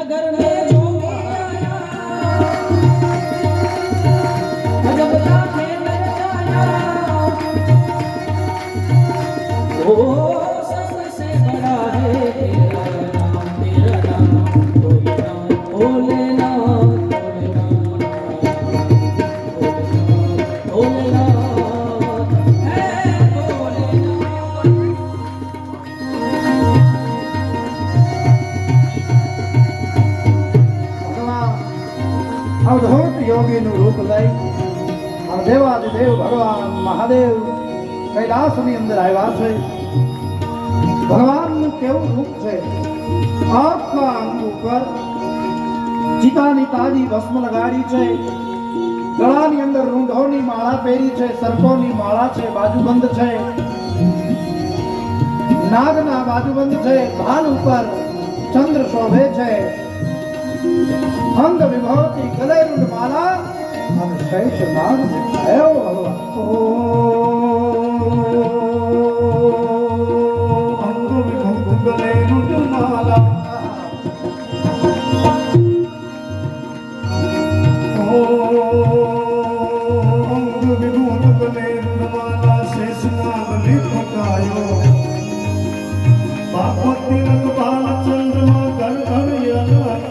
नगर में जोगी आया, अजब लागे नर आया, ओ सबसे बड़ा है तेरा नाम भोलेनाथ, भोलेनाथ, भोलेनाथ है भोलेनाथ। अवधूत योगी નું રૂપ લઈ દેવાધિદેવ ભગવાન મહાદેવ કૈલાસની અંદર આવ્યા છે. ભગવાનનું કેવું રૂપ છે! આખા અંગ ઉપર ચિતાની તાજી ભસ્મ લગાડી છે, ગળાની અંદર રૂંઢોની માળા પહેરી છે, સર્પોની માળા છે, બાજુબંધ છે, નાગના બાજુબંધ છે, ભાલ ઉપર ચંદ્ર શોભે છે, અંગ વિભૂતિ ગલે રૂંઢ માળા અને શૈષ નાગ એવો ભગવાન. અંગ વિભૂતિ ગલે રૂંઢ માળા, અંગ વિભૂતિ ગલે રૂંઢ માળા શૈષ નાગ લીપકાયો, બાપો તિલક બાલ ચંદ્રમાં કર કર યલા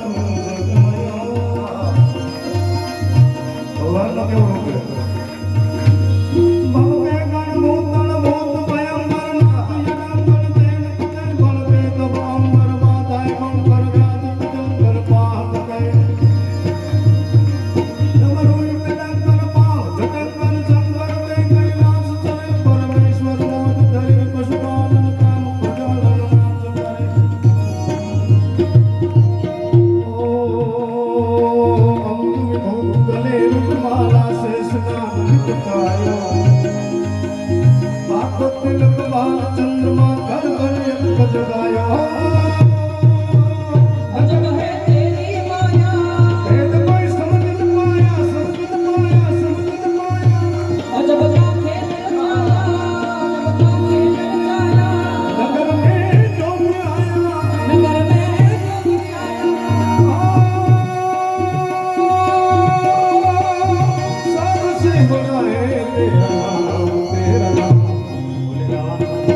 चंद्रमा कर कर जगाया, अजब है तेरी माया, वेद कोई समझ न पाया, समझ न पाया, समझ न पाया, अजब लागे नर आया, अजब लागे नर आया, नगर में जोगी आया, नगर में जोगी आया, सबसे बड़ा है तेरा नाम, तेरा नाम भोलेनाथ।